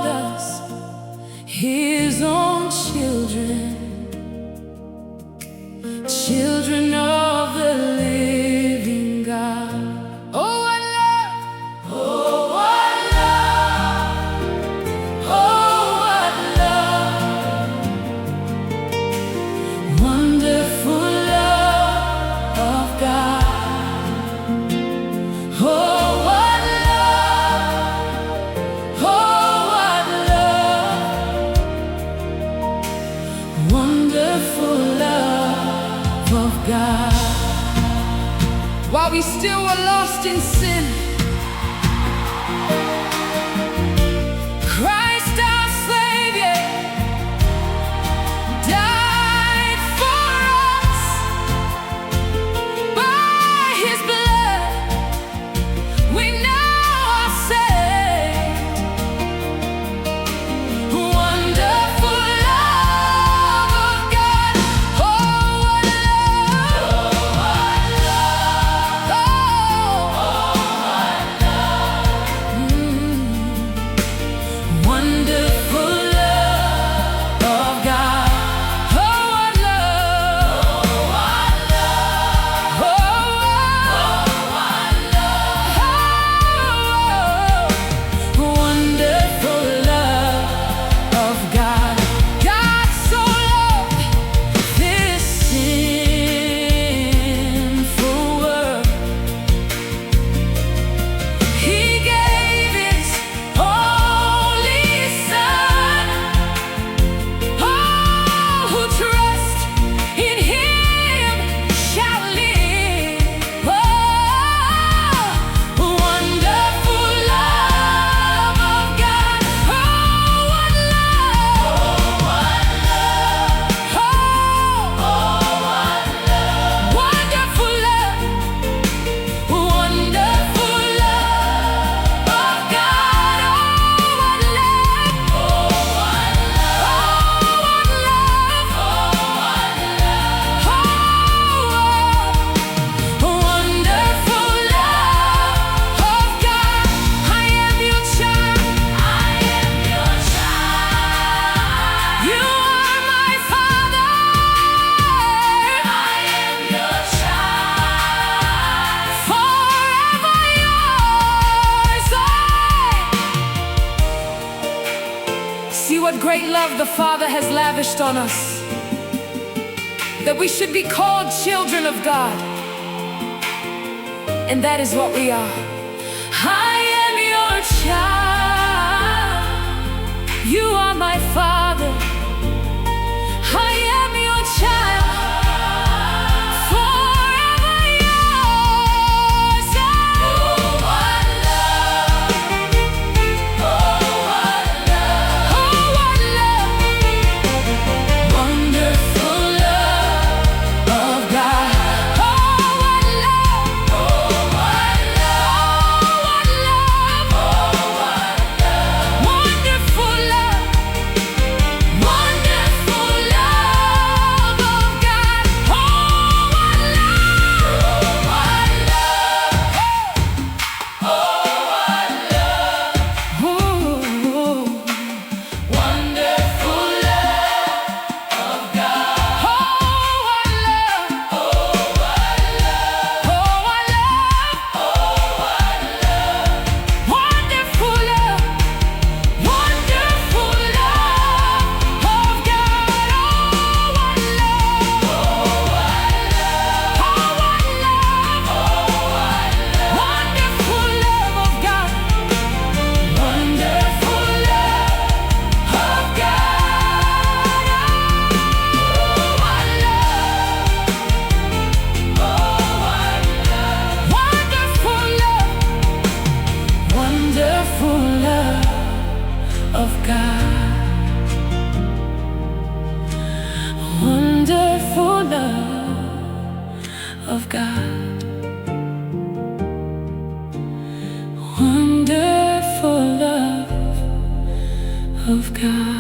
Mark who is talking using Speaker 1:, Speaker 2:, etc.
Speaker 1: called us His own children, children of the living God. Oh, what love! Oh, what love! Oh, what love! Wonderful love of God. Oh, what love! Oh, what love! Wonderful love of God. While we still were lost in sin, Christ our Savior died for us. By His blood we now are saved. Wonderful love of God. Oh, what love! Oh, what love! Wonderful love of God. Oh, what love! Oh, what love! Oh, what love! Wonderful love of God. God so loved this sinful world, He gave His only Son. All who trust in Him shall live. Oh, wonderful love of God. Oh, what love! Oh, what love! Oh, what love! Wonderful love. Wonderful love of God. Oh, what love! Oh, what love! Oh, what love! Oh, wonderful love of God. I am your child. I am your child. You are my Father. I am your child. Forever yours. See what great love the Father has lavished on us, that we should be called children of God. And that is what we are. I am your child. You are my Father. I am your child. Forever yours. Oh, what love! Oh, what love! Oh, what love! Wonderful love of God. Oh, what love! Oh, what love! Oh, what love! Wonderful love! Wonderful love of God. Oh, what love! Oh, what love! Oh, what love! Ooh. Wonderful love of God. Oh, what love! Oh, what love! Oh, what love! Oh, what love! Wonderful love! Wonderful love of God. Oh, what love! Oh, what love! Oh, what love! Oh, what love! Wonderful love of God. Wonderful love of God. Oh, what love! Oh, what love! Wonderful love. Wonderful love of God. Wonderful love of God. Wonderful love of God.